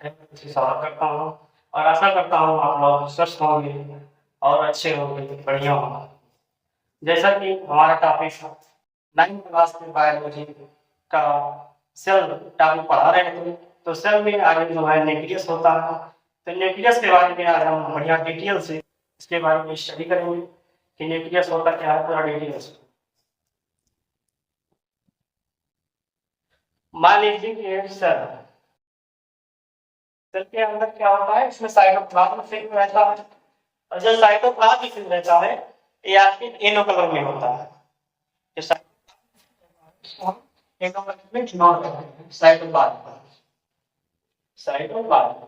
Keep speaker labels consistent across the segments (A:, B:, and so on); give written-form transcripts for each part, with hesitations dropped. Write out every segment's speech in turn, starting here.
A: सवाल करता हूँ और आशा करता हूँ आप लोग स्वस्थ होंगे और अच्छे होंगे, बढ़िया होंगे। जैसा कि हमारा टॉपिक है 9th क्लास में बायोलॉजी का सेल टॉपिक पढ़ा रहे थे, तो सेल में आगे जो है न्यूक्लियस होता है। तो न्यूक्लियस के बारे में आज हम बढ़िया डिटेल से इसके बारे में स्टडी करेंगे कि न्यूक्लियस होता क्या है, पूरा डिटेल्स। मान लीजिए कि सेल के अंदर क्या होता है, इसमें साइटोप्लाज्म फिल्म रहता है और जो साइटोप्लाज्म फिल्म रहता है ये आपके येलो कलर में होता है। साइटोप्लाज्म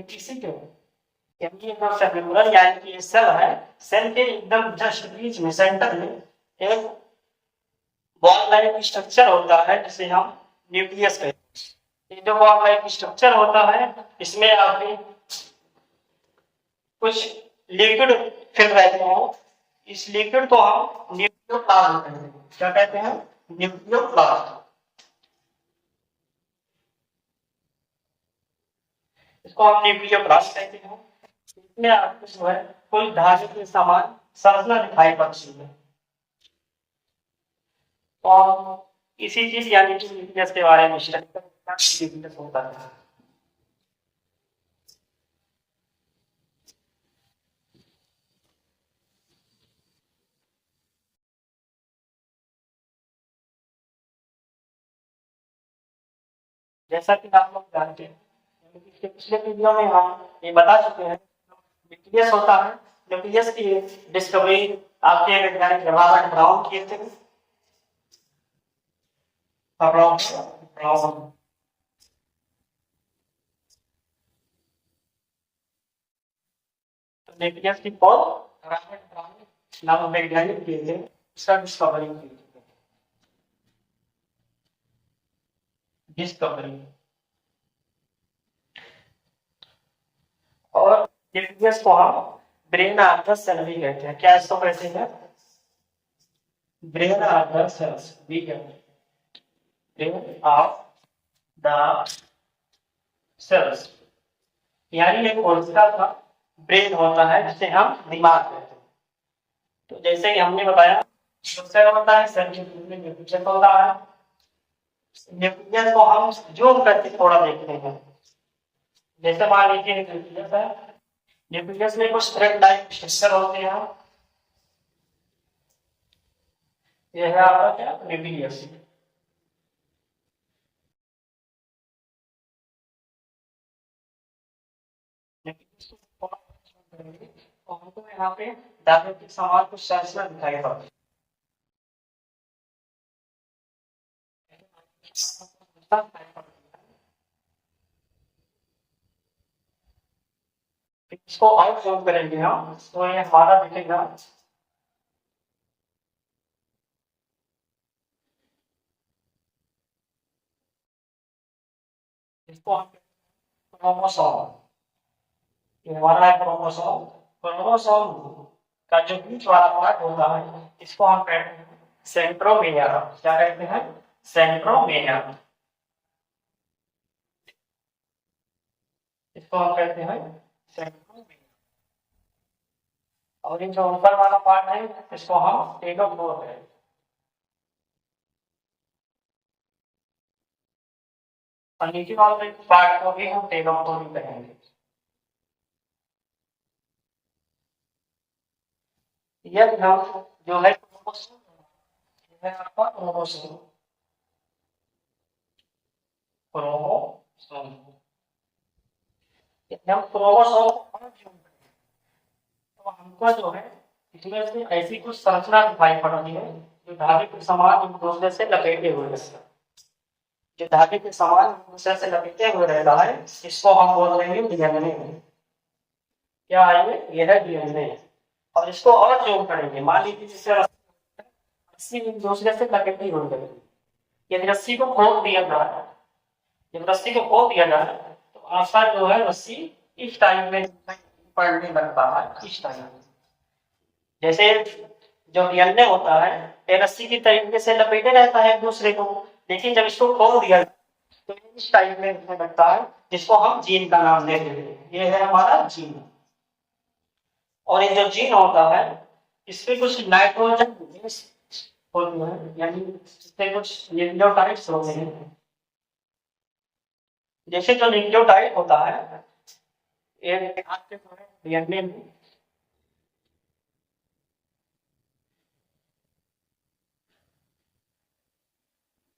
A: किसी के सेलुलर यानी कि सेल है, सेल के एकदम जस्ट बीच में सेंटर में एक बॉल लाइक स्ट्रक्चर होता है जिसे हम न्यूक्लियस कहते हैं। ये जो बॉल लाइक स्ट्रक्चर होता है इसमें आपके कुछ लिक्विड फिल रहते हैं। इस लिक्विड को हम न्यूक्लियोप्लाज्म कहते हैं। क्या कहते हैं? न्यूक्लियोप्लाज्म। इसको हम न्यूक्लियोप्लाज्म कहते हैं। इसमें आपको जो है कोई धातु के समान संरचना दिखाई पड़ती है और इसी चीज यानी कि न्यूक्लियस के बारे में स्टडी होता है। जैसा कि आप लोग जानते हैं, इसके पिछले वीडियो में हम ये बता चुके हैं न्यूक्लियस होता है। न्यूक्लियस की डिस्कवरी आपके वैज्ञानिक रॉबर्ट ब्राउन किए थे। तो न्यूक्लियस की खोज रॉबर्ट ब्राउन नामक वैज्ञानिक किए थे, इसका डिस्कवरी की डिस्कवरी। और न्यूक्लियस को हम ब्रेन ऑफ द सेल भी कहते हैं। क्या इसको कहते हैं? ब्रेन ऑफ द सेल्स भी कहते हैं। ब्रेन ऑफ द सेल्स यानी एक कोशिका का ब्रेन होता है जिसे हम दिमाग कहते हैं। तो जैसे कि हमने बताया सेल होता है, सेल के बीच में न्यूक्लियस होता है। न्यूक्लियस को हम जूम करके थोड़ा देखते हैं। जैसे मान लीजिए न्यूक्लियस है, न्यूक्लियस में कुछ थ्रेड टाइप स्ट्रक्चर होते हैं। यह है आपका क्या? न्यूक्लियस। और हमको यहाँ पे धातु के समान कुछ संरचना दिखाई पड़ती है। इसको और जूम करेंगे हम तो ये हमारा दिखेगा इसको हम क्रोमोसोम। ये हमारा है क्रोमोसोम। क्रोमोसोम का जो बीच वाला पार्ट होता है इसको हम कहते हैं सेंट्रोमियर। क्या कहते हैं? सेंट्रोमियर। इसको हम कहते हैं सेंट्रोमियर। और ये जो ऊपर वाला पार्ट है इसको हम टेलोमेयर कहते हैं। और नीचे वाले पार्ट को भी हम टेलोमेयर कहेंगे। यह हम जो है क्रोमोसोम है आपका क्रोमोसोम। क्रोमोसोम हम क्रोमोसोम तो हमको जो है इसमें से ऐसी कुछ संरचना दिखाई पड़ रही है जो धागे के समान एक दूसरे से लपेटे हुए रहता है। जो धागे के समान एक दूसरे से लपेटे हुए रहता है इसको हम बोल रहे हैं डीएनए। क्या है ये? है डीएनए। और इसको और जोड़ करेंगे। मान लीजिए जैसे रस्सी एक दूसरे से लपेटी हुई है, यदि रस्सी को खोल दिया जाए, जब रस्सी को खोल दिया जाए तो आशा जो है रस्सी इस टाइप में पड़ने लगता है। इस टाइप में जैसे जो डीएनए होता है ये रस्सी की तरीके से लपेटे रहता है एक दूसरे को, लेकिन जब इसको खोल दिया तो इस टाइप में लगता है, जिसको हम जीन का नाम देते हैं। ये है हमारा जीन। और ये जो जीन होता है इसमें कुछ नाइट्रोजन बेस होती है, यानी इसमें कुछ न्यूक्लियोटाइड्स होते हैं। जैसे जो न्यूक्लियोटाइड होता है ये आपके डीएनए में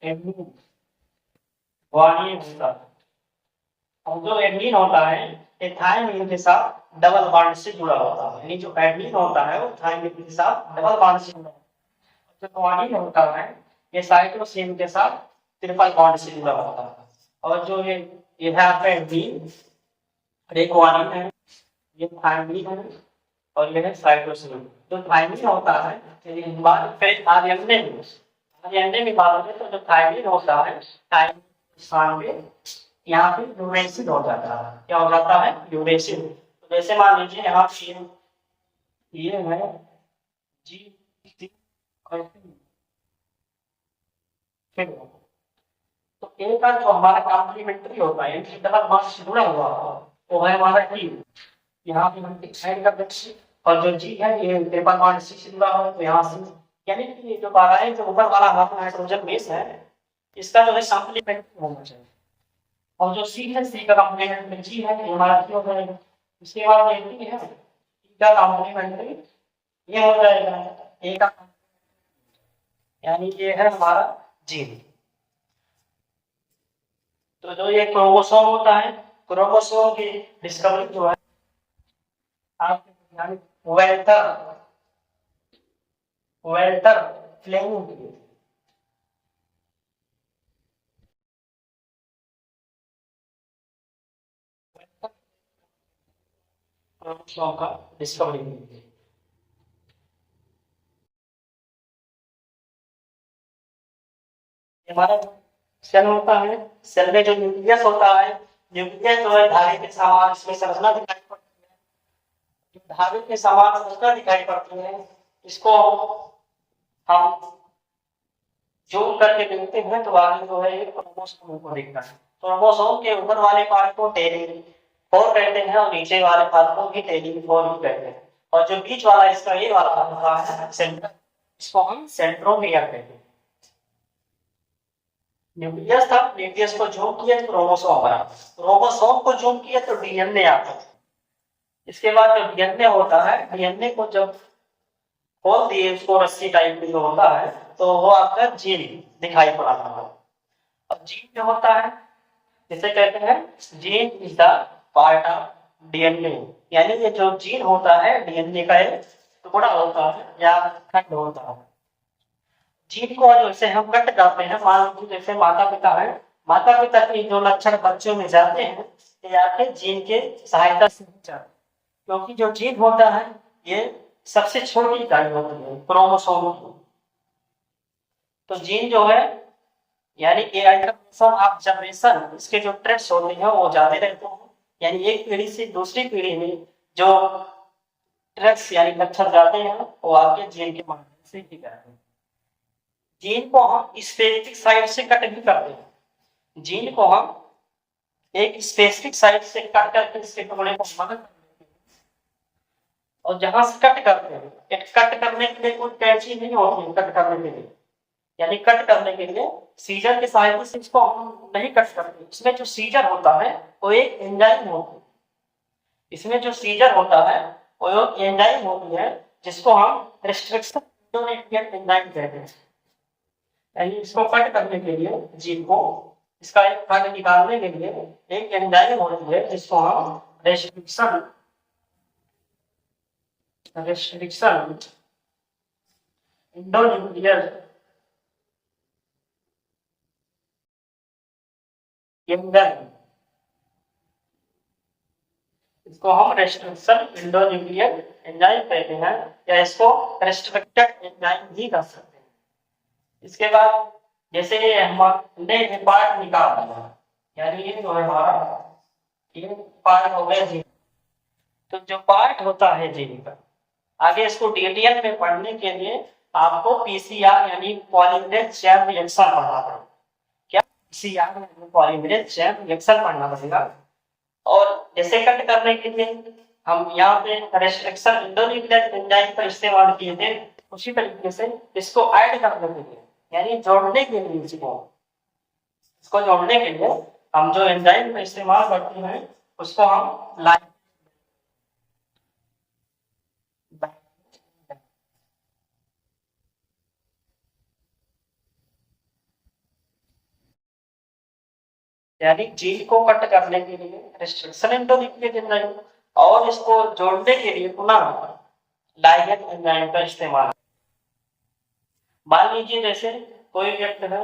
A: एडमिन वार्निंग होता है, और जो एडमिन होता है ये थायमिन के साथ डबल बॉन्ड से जुड़ा होता है। यानी जो एडमिन होता है वो थायमिन के साथ डबल बॉन्ड से जुड़ा होता है। जो वार्निंग होता है ये साइटोसिन के साथ ट्रिपल बॉन्ड से जुड़ा होता है। और जो ये है आपका एडमिन, एक वार्निंग है, ये थायमिन है, और ये है साइटोसिन। जो थायमिन होता है आरएनए में बात करें तो जो थायमिन होता है थायमिन स्थान पे यहाँ पे यूरेसिल हो जाता है। क्या हो जाता है? यूरेसिल। तो जैसे मान लीजिए यहाँ पे ये है जी फिर तो ए का जो हमारा कॉम्प्लीमेंट्री होता है यानी डबल बॉन्ड से जुड़ा हुआ वो है हमारा ई। यहाँ पे हम डिसाइड कर देंगे। और जो जी है ये ट्रिपल बॉन्ड से जुड़ा हुआ है, तो यहाँ से यानी कि जो बारह है जो ऊपर वाला हमारा हाइड्रोजन बेस है इसका जो है कॉम्प्लीमेंट्री होना चाहिए। और जो सी है सी का कॉम्प्लीमेंट्री जी है ये हमारा क्यों हो जाएगा। उसके बाद ये डी है डी का कॉम्प्लीमेंट्री ये हो जाएगा ए का, यानी ये है हमारा जीन। तो जो ये क्रोमोसोम होता है, क्रोमोसोम की डिस्कवरी जो है आप वेल्टर फ्लेमिंग की। क्रोमोसोम का डिस्कवरी हमारा सेल होता है। सेल में जो न्यूक्लियस होता है, न्यूक्लियस जो है धागे के समान इसमें संरचना दिखाई पड़ती है। जो धागे के समान संरचना दिखाई पड़ती है इसको हम जूम करके देखते हैं तो आगे जो है क्रोमोसोम को दिखता है। क्रोमोसोम के ऊपर वाले पार्ट को टेलिफोर कहते हैं और नीचे वाले पार्ट को भी टेलिफोर ही कहते हैं। और जो बीच वाला इसका ये वाला होता है सेंटर, इसको हम सेंट्रोमियर कहते हैं। न्यूक्लियस था, न्यूक्लियस को जूम किया तो क्रोमोसोम बना, क्रोमोसोम को जूम किया तो डीएनए आता है। इसके बाद जो डीएनए होता है, डीएनए को जब खोल दिए उसको रस्सी टाइप में जो होता है तो वो आपका जीन दिखाई पड़ता है। अब जीन जो होता है जिसे कहते हैं gene is the part of DNA, यानी ये जो जीन होता है डीएनए का एक टुकड़ा होता है या खंड होता है। जीन को जैसे हम कट करते हैं, मान लीजिए जैसे माता पिता है, माता पिता के जो लक्षण बच्चों में जाते हैं ये आपके जीन के सहायता से जाते हैं। क्योंकि जो जीन होता है ये सबसे छोटी इकाई होती है क्रोमोसोम की। तो जीन जो है यानी ए अल्टरनेशन ऑफ जनरेशन, इसके जो ट्रेड्स होते हैं वो जाते रहते हैं। यानी एक पीढ़ी से दूसरी पीढ़ी में जो ट्रेड्स यानी लक्षण जाते हैं वो आपके जीन के माध्यम से ही जाते हैं। जीन को हम स्पेसिफिक साइट से कट भी करते हैं। जीन को हम एक स्पेसिफिक साइट से कट करके इसके टुकड़े को मदद करते हैं। और जहां से कट करते हैं, एक कट करने के लिए कोई कैंची नहीं होती है कट करने के लिए, यानी कट करने के लिए सीजर के सहायता से इसको हम नहीं कट करते। इसमें जो सीजर होता है वो एक एंजाइम होती है। इसमें जो सीजर होता है वो एक एंजाइम होती है जिसको हम रिस्ट्रिक्शन एंजाइम कहते हैं। यानी इसको कट करने के लिए जीन को इसका एक खंड निकालने के लिए एक एंजाइम होती है जिसको हम रेस्ट्रिक्शन एंडोन्यूक्लियर एंजाइम, इसको हम रेस्ट्रिक्शन एंडोन्यूक्लियर एंजाइम कहते हैं या इसको रेस्ट्रिक्टेड एंजाइम भी कह सकते हैं। इसके बाद जैसे हमने पार्ट निकाल दिया, यानी ये जो है हमारा ये पार्ट हो गया जीन। तो जो पार्ट होता है जीन का आगे इसको डिटेल में पढ़ने के लिए आपको पीसीआर यानी पॉलीमरेज चेन रिएक्शन पढ़ना पड़ेगा। क्या इसी याद पॉलीमरेज चेन रिएक्शन पढ़ना पड़ेगा। और जैसे कट करने के लिए हम यहाँ पे रेस्ट्रिक्शन एंडोन्यूक्लियर एंजाइम का इस्तेमाल किए थे, उसी तरीके से इसको ऐड करने के लिए यानी जोड़ने के लिए इसको जोड़ने के लिए हम जो एंजाइम का इस्तेमाल करते हैं उसको हम लाइन यानी जीन को कट करने के लिए रिस्ट्रिक्शन एंडोन्यूक्लियर एंजाइम और इसको जोड़ने के लिए पुनः लाइगेंड एंजाइम का इस्तेमाल। मान लीजिए जैसे कोई व्यक्ति है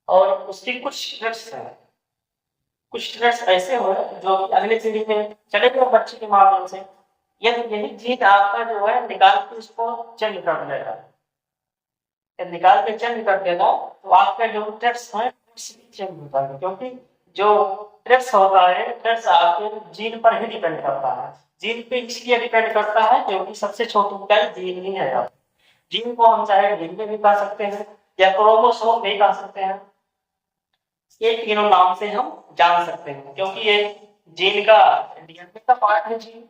A: और उसकी कुछ थ्रेड्स है, कुछ थ्रेड्स ऐसे हो जो अगली पीढ़ी में चले गए बच्चे के माध्यम से, यही जीन आपका जो है निकाल के उसको चेंज कर देगा। निकाल के चेंज कर देगा तो आपका जो थ्रेड्स है चेंज होता है, क्योंकि जो थ्रेड्स होता है थ्रेड्स आपके जीन पर ही डिपेंड करता है। जीन पे इसलिए डिपेंड करता है क्योंकि सबसे छोटी इकाई जीन ही है। जीन को हम चाहे डीएनए भी कह सकते हैं या क्रोमोसोम भी कह सकते हैं, ये तीनों नाम से हम जान सकते हैं, क्योंकि ये जीन का डीएनए का पार्ट है जीन,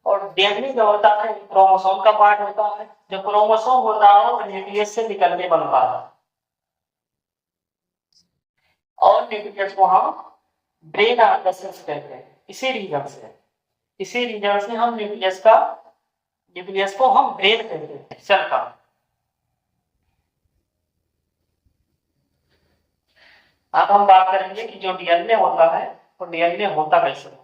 A: और डीएनए जो होता है क्रोमोसोम का पार्ट होता है। जो क्रोमोसोम होता है वो न्यूक्लियस से निकल के बनता है, और न्यूक्लियस को हम ब्रेन आर्कसेस कहते हैं। इसी रीजन से हम न्यूक्लियस को हम ब्रेन कहते हैं सेल का। अब हम बात करेंगे कि जो डीएनए होता है वो डीएनए होता कैसे है।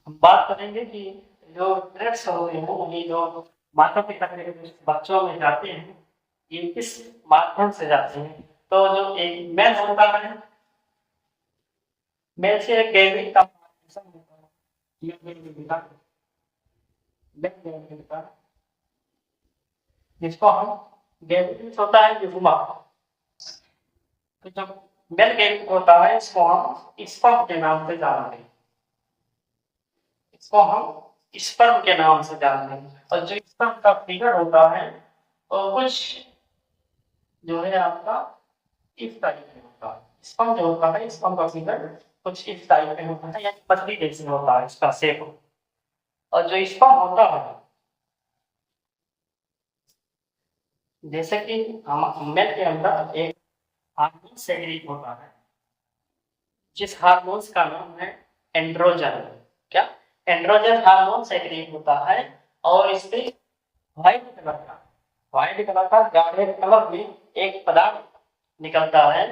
A: हम बात करेंगे कि जो ट्रेड्स होते हैं ये जो माता पिता के बच्चों में जाते हैं ये किस माध्यम से जाते हैं। तो जो एक मेल होता है, मेल से एक गैविक का जिसको हम गैविक होता है युग्मा। तो जब मेल गैविक होता है इसको हम स्पर्म के नाम से जानते हैं, इसको हम स्पर्म के नाम से जानते हैं। और जो स्पर्म का फिगर होता है तो कुछ जो है आपका इस टाइप में होता है। स्पर्म जो होता है स्पर्म का फिगर कुछ इस टाइप में होता है, यानी पतली जैसे होता है इसका शेप। और जो स्पर्म होता है जैसे कि हम मेल के अंदर एक हार्मोन सेक्रेट होता है, जिस हार्मोन्स का नाम है एंड्रोजन। क्या एंड्रोजन हार्मोन सेक्रेट होता है और इसपे व्हाइट कलर का गाढ़े कलर में एक पदार्थ निकलता है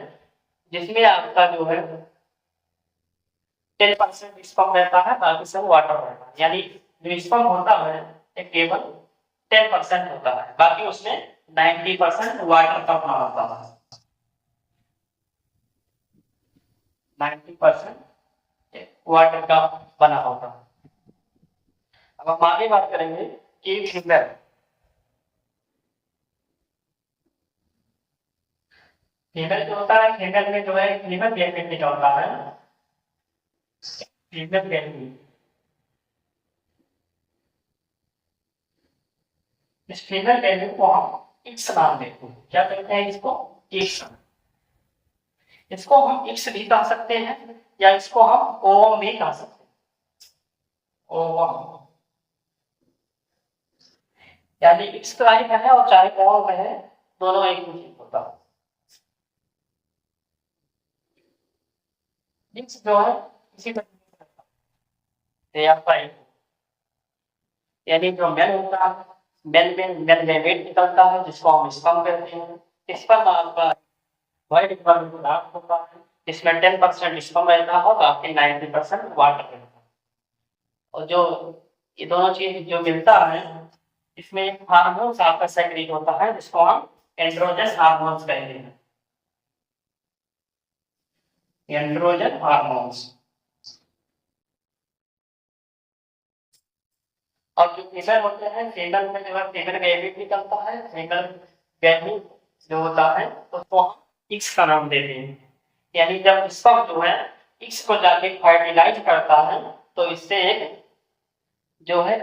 A: जिसमें आपका जो है 10% स्पर्म रहता है, बाकी सब वाटर रहता है। यानी जो स्पर्म होता है एक केवल 10% होता है, बाकी उसमें 90% वाटर का बना होता है। 90% वाटर का बना होता है। अब हम आगे बात करेंगे कि फीमेल जो होता है, फीमेल में जो है फीमेल गैमेट निकलता है। फीमेल गैमेट, इस फीमेल गैमेट को हम एक्स नाम देते हैं। क्या कहते हैं इसको? एक्स। इसको हम एक्स भी कह सकते हैं या इसको हम ओवम भी कह सकते हैं। ओवम यानी एक्स का में है और चाहे ओवम में है, दोनों एक ही होता है। एक्स जो है इसी तरीके यानी जो मेल होता है मेल में मेल गैमेट निकलता है जिसको हम स्पर्म कहते हैं। स्पर्म आपका व्हाइट कलर में डार्क होता है, इसमें 10% स्पर्म रहता है, बाकी 90% वाटर रहता है। और जो ये दोनों चीज जो मिलता है इसमें एक हार्मोन्स आपका सेक्रेट होता है जिसको हम एंड्रोजन हार्मोन्स कहते हैं, एंड्रोजन हार्मोन्स। और जो फीमेल होते हैं, फीमेल में जो है फीमेल गैमेट निकलता है, फीमेल गैमेट जो होता है उसको हम एक्स का नाम देते हैं। यानी जब स्पर्म जो है एक्स को जाके फर्टिलाइज करता है तो इससे एक जो है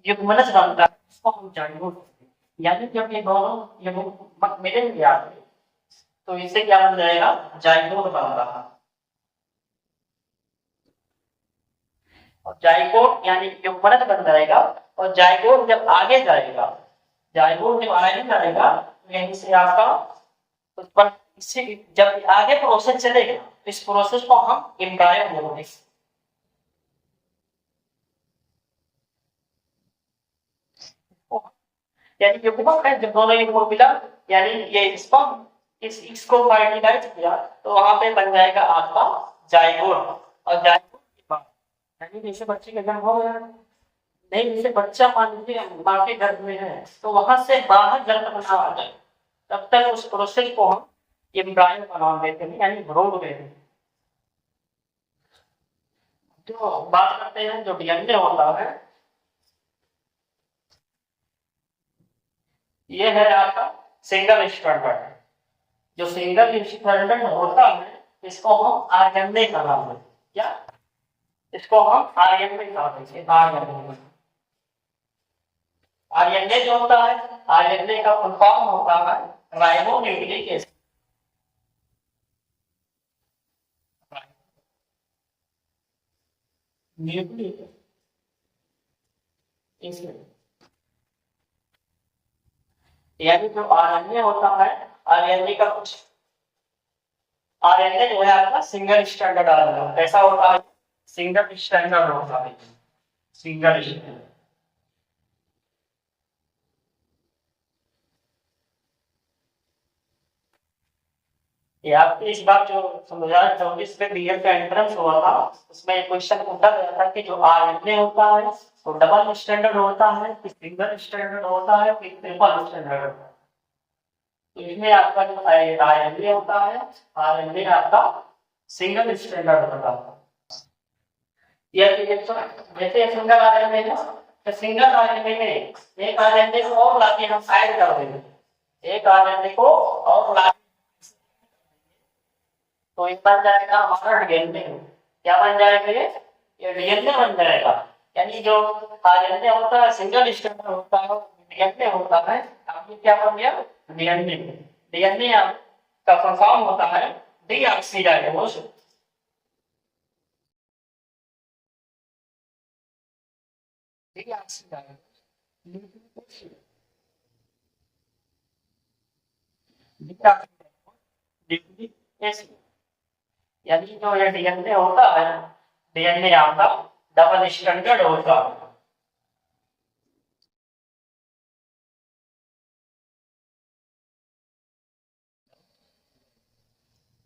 A: युग्मनज बनता है, इसको हम जाइगोट कहते हैं। यानी जब ये दोनों युग्मक मिलेंगे आगे तो इससे क्या बन जाएगा, जाइगोट बन रहा है। और जाइगोट यानी युग्मनज बन जाएगा, और जाइगोट जब आगे जाएगा, जाइगोट जब आगे जाएगा यहीं से आपका उस पर इससे जब आगे प्रोसेस चलेगा इस प्रोसेस को हम एम्ब्रायो बोलते हैं। यानी युग्मक है, जब दोनों युग्मक मिला यानी ये स्पर्म इसको फर्टिलाइज किया तो वहां पे बन जाएगा आपका जाइगोट। और जाइगोट के बाद यानी जैसे बच्चे का जन्म हो गया, नहीं जैसे बच्चा मान लीजिए माँ के गर्भ में है तो वहां से बाहर जन्म बना आ जाए तब तक उस प्रोसेस को हम एम्ब्रायो का नाम देते हैं, यानी भ्रूण देते हैं। जो बात करते हैं जो डीएनए होता है, ये है आपका सिंगल स्ट्रैंडेड। जो सिंगल स्ट्रैंडेड होता है इसको हम आरएनए का नाम देते हैं। क्या इसको हम आरएनए का देते हैं, आरएनए। आरएनए जो होता है, आरएनए का फुल फॉर्म होता है राइबोन्यूक्लिक एसिड। न्यूक्लिक एसिड यानी जो आरएनए होता है, आरएनए का कुछ आरएनए जो है आपका सिंगल स्ट्रैंडेड आरएनए कैसा होता है, सिंगल स्ट्रैंडेड होता है, सिंगल स्ट्रैंडेड। ये आपने इस बार जो 2024 में बीएड का एंट्रेंस हुआ था उसमें क्वेश्चन पूछा गया था कि जो आरएनए होता है तो डबल स्टैंडर्ड होता है कि सिंगल स्टैंडर्ड होता है कि ट्रिपल स्टैंडर्ड होता है। तो इसमें आपका जो आरएनए होता है, आरएनए आपका सिंगल स्टैंडर्ड होता है। जैसे सिंगल आरएनए है तो सिंगल आरएनए में एक आरएनए को और लाके हम ऐड कर देंगे, एक आरएनए को और ला तो एक बन जाएगा हमारा डीएनए। क्या बन जाएगा ये डीएनए बन जाएगा। यानी जो आरएनए होता है सिंगल स्ट्रैंडर्ड होता है, डीएनए होता है, अब ये क्या बन गया डीएनए। डीएनए का फुल फॉर्म होता है डीऑक्सीराइबोस। यानी जो ये डीएनए होता है, डीएनए आपका डबल स्टैंडर्ड होता है।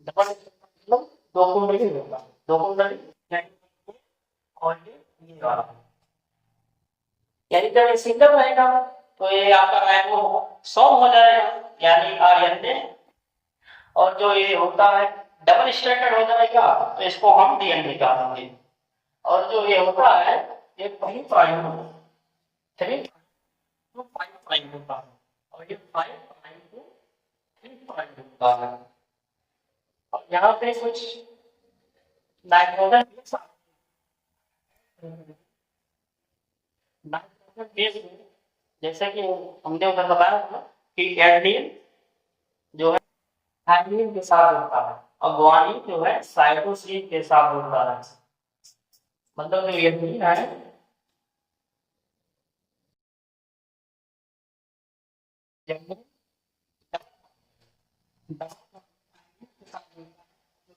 A: डबल मतलब दो कुंडली होगा, दो कुंडली और ये वाला। यानी जब ये सिंगल रहेगा तो ये आपका राइबोसोम हो जाएगा यानी आरएनए, और जो ये होता है डबल स्टैंडर्ड हो जाएगा तो इसको हम डीएनए कहा देंगे। और जो ये होता है ये 3 प्राइम 3 टू 5 प्राइम होता है, और ये 5 प्राइम टू 3 प्राइम होता है। और यहाँ पे कुछ नाइट्रोजन बेस जैसे कि हमने उधर बताया था कि एडेनिन जो है थायमिन के साथ होता है और ग्वानिन जो है साइटोसिन के साथ होता है। मतलब जो एडेनिन है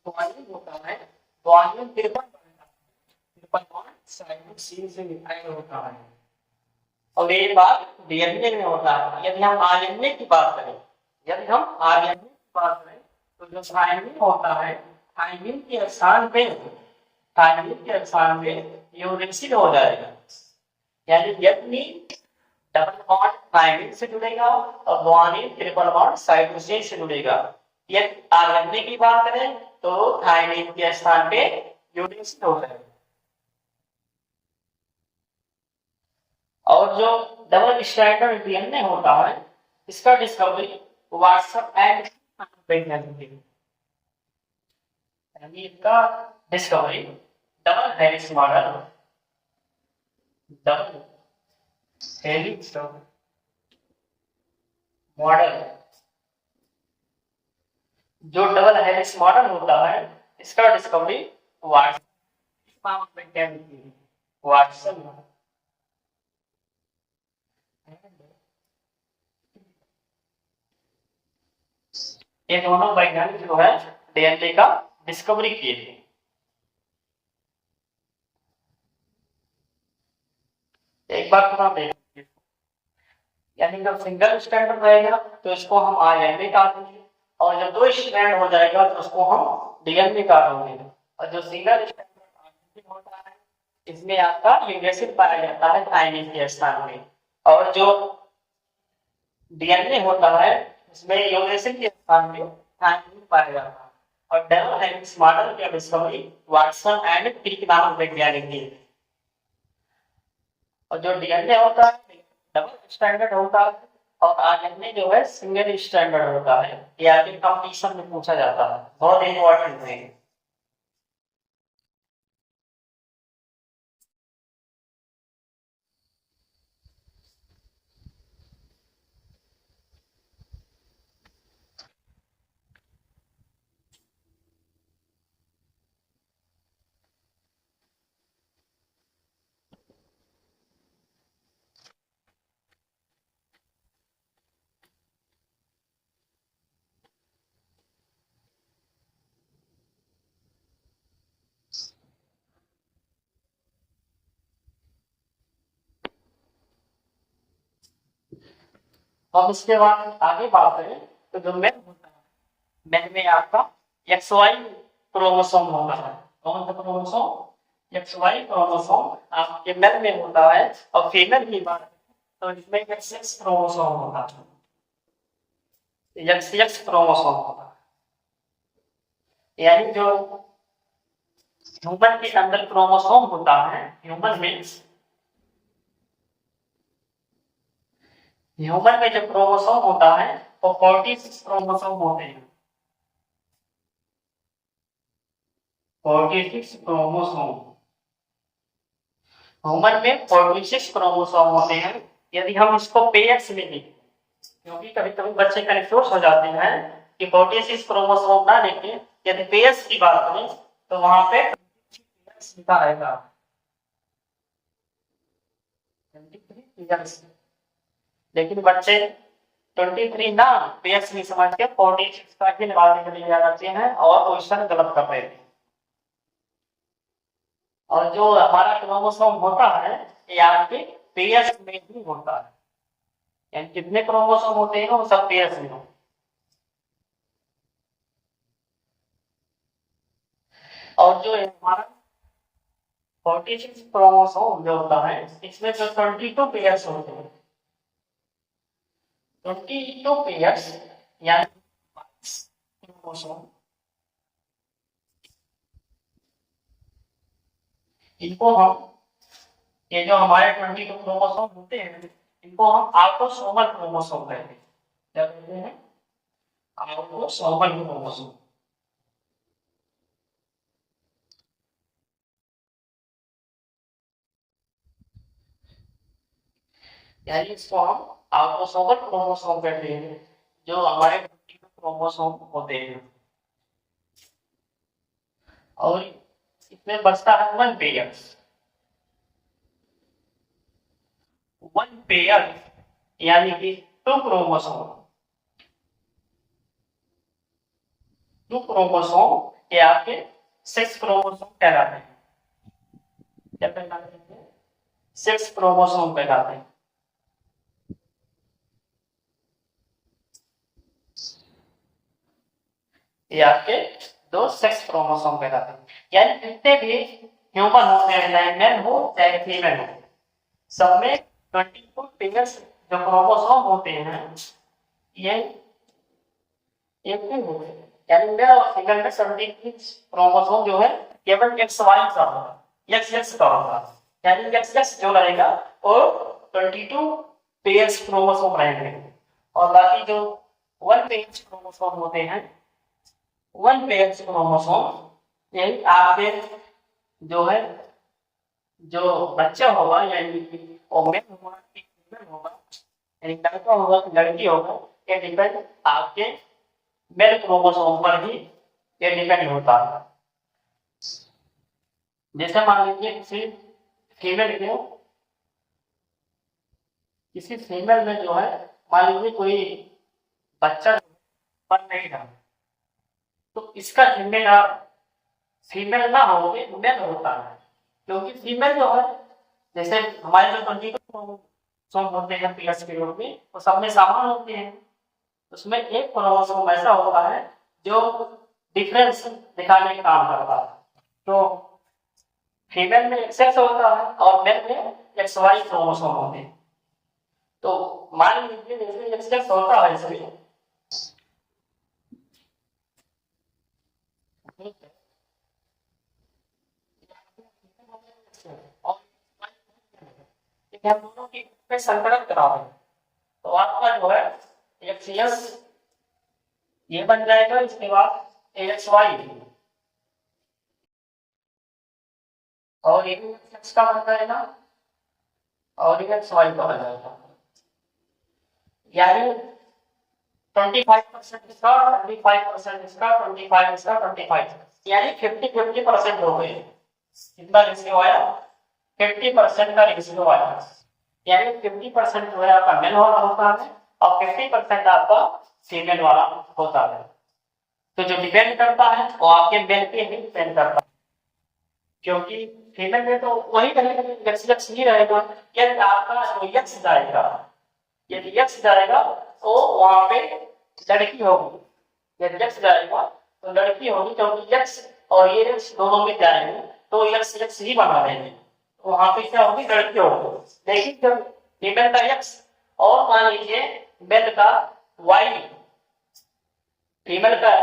A: ग्वानिन होता है, ग्वानिन ट्रिपल बॉन्ड साइटोसिन से डिफाइन होता है। और ये बात डीएनए में होता है। यदि हम आरएनए की बात करें, यदि हम आरएनए की बात करें तो जो थायमिन होता है, थायमिन के स्थान पे यूरेसिल हो जाएगा। यानी यदि डबल बॉन्ड थायमिन से जुड़ेगा और गुआनिन ट्रिपल बॉन्ड साइटोसिन से जुड़ेगा। ये आरएनए की बात करें तो थायमिन के स्थान पे यूरेसिल हो जाएगा। और जो डबल स्ट्रैंडेड डीएनए होता है इसका डिस्कवरी वाटसन एंड वैज्ञानिक, यानी इसका discovery double helix model, double helix model, जो डबल हेलिक्स मॉडल होता है इसका डिस्कवरी वाटसन ये दोनों वैज्ञानिक जो है डीएनए का डिस्कवरी किए थे। एक बार थोड़ा देखिए, यानी जब सिंगल स्ट्रैंड रहेगा तो इसको हम आरएनए कहा देंगे, और जब दो स्ट्रैंड हो जाएगा तो उसको हम डीएनए कहा देंगे। और जो सिंगल स्ट्रैंड होता है इसमें आपका यूरेसिल पाया जाता है थायमिन के स्थान में, और जो डीएनए होता है इसमें यूरेसिल के स्थान में थायमिन पाया जाता है। और डबल हेलिक्स मॉडल की डिस्कवरी वाटसन एंड क्रिक नामक वैज्ञानिक ने। और जो डीएनए होता है डबल स्टैंडर्ड होता है और आरएनए जो है सिंगल स्टैंडर्ड होता है। ये आपके कंपटीशन में पूछा जाता है, बहुत इंपॉर्टेंट है। अब इसके बाद आगे बात करें तो जो मेन होता है, मेन में आपका XY क्रोमोसोम होता है। कौन सा क्रोमोसोम? XY क्रोमोसोम आपके मेल में होता है। और फीमेल की बात तो इसमें XX क्रोमोसोम होता है, XX क्रोमोसोम होता है। यानी जो ह्यूमन के अंदर क्रोमोसोम होता है, ह्यूमन में जो क्रोमोसोम होता है वो 46 क्रोमोसोम होते हैं। 46 क्रोमोसोम ह्यूमन में 46 क्रोमोसोम होते हैं। यदि हम इसको पेयर्स में लिखें, क्योंकि कभी कभी बच्चे कंफ्यूज हो जाते हैं कि 46 क्रोमोसोम ना लिखें, यदि पेयर्स की बात करें तो वहां पे लिखा रहेगा 23 पेयर्स। लेकिन बच्चे 23 ना पेयर्स नहीं समझ के 46 का ही निकालने के लिए जाते हैं और क्वेश्चन गलत कर रहे थे। और जो हमारा क्रोमोसोम होता है ये आपके पेयर्स में ही होता है, यानी कितने क्रोमोसोम होते हैं वो सब पेयर्स में होते हैं। और जो हमारा 46 क्रोमोसोम जो होता है इसमें जो 22 पेयर्स होते हैं, 22 पेयर्स यानी क्रोमोसोम, इनको हम ये जो हमारे 22 क्रोमोसोम होते हैं इनको हम ऑटोसोमल क्रोमोसोम कहते हैं। क्या कहते हैं? Autosomal chromosome. यानी इसको हम ऑटोसोमल क्रोमोसोम कहते हैं, जो हमारे 22 क्रोमोसोम होते हैं। और इसमें बचता है वन पेयर यानी कि 2 क्रोमोसोम। 2 क्रोमोसोम ये आपके 6 क्रोमोसोम कहलाते हैं। क्या कहलाते हैं? 6 क्रोमोसोम कहलाते हैं। ये आपके 2 सेक्स क्रोमोसोम कहलाते हैं। यानी जितने भी ह्यूमन होते हैं, चाहे मेल हो चाहे फीमेल हो, सब में 22 पेयर्स जो क्रोमोसोम होते हैं ये एक ही हो गए, यानी मेल और फीमेल में 76 क्रोमोसोम जो है केवल एक्स वाई का होगा, एक्स एक्स का होगा, यानी एक्स एक्स जो रहेगा वो 22 पेयर्स क्रोमोसोम रहेंगे और बाकी जो 1 पेयर्स क्रोमोसोम होते हैं 1 पेयर्स क्रोमोसोम यही आपके जो है जो बच्चा होगा यानी वो मेल होगा कि फीमेल होगा, यानी लड़का होगा कि लड़की होगा, ये डिपेंड आपके मेल क्रोमोसोम पर ही ये डिपेंड होता है। जैसे मान लीजिए किसी फीमेल में जो है मान लीजिए कोई बच्चा बन नहीं रहा तो इसका जिम्मेदार फीमेल ना हो मेल होता है, क्योंकि फीमेल जो है जैसे हमारे जो 22 क्रोमोसोम होते हैं पीएस के रूप में वो सब में समान होते हैं, उसमें एक क्रोमोसोम ऐसा होता है जो डिफरेंस दिखाने का काम करता है। तो फीमेल में एक्सएक्स होता है और मेल में एक्स वाई क्रोमोसोम होते हैं। तो मान लीजिए जैसे एक्सएक्स होता है इसमें हम दोनों की पे संकलन करा रहे हैं तो आपका जो है एक्स ये बन जाएगा, इसके बाद एक्स वाई और एक एक्स का बन जाएगा और एक्स वाई का बन जाएगा, यानी 25% इसका 25% इसका 25 इसका 25 यानी 50-50% हो गए। कितना रेशियो आया 50% का रेशियो आया, यानी 50% जो है आपका मेल वाला होता है और 50% आपका फीमेल वाला होता है। तो जो डिपेंड करता है वो आपके मेल पे ही डिपेंड करता है, क्योंकि फीमेल में तो वही रहेगा एक्स ही रहेगा, यदि आपका जो एक्स जाएगा यदि एक्स जाएगा तो वहां पे लड़की होगी, यदि एक्स जाएगा तो लड़की होगी, क्योंकि एक्स और ये एक्स दोनों में जाएंगे तो एक्स एक्स ही बना रहेंगे, तो वहां पे क्या होगी लड़की होगी। लेकिन जब फीमेल का एक्स और मान लीजिए मेल का वाई, फीमेल का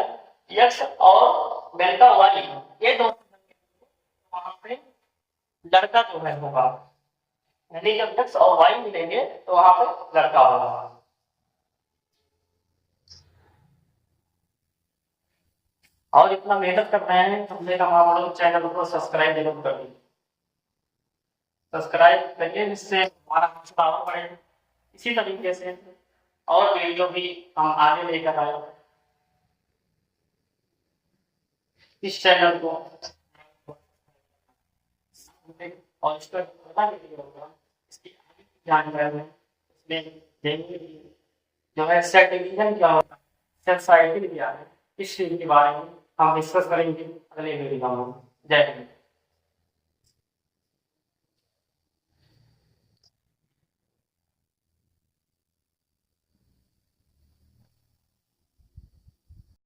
A: एक्स और मेल का वाई ये दोनों वहां पे लड़का जो है होगा, यानी जब एक्स और वाई मिलेंगे तो वहां पे लड़का होगा। और इतना मेहनत कर रहे हैं कम से कम आप लोग चैनल को सब्सक्राइब जरूर कर लीजिए, सब्सक्राइब करिए जिससे हमारा हौसला और बढ़े। इसी तरीके से और वीडियो भी हम आगे लेकर आए इस चैनल को और इस पर इसकी जानकारी इसमें जो है सेट डिवीजन क्या होता है, सेट साइकिल क्या है, इस चीज के बारे में हम डिस्कस करेंगे अगले वीडियो में। जय हिंद।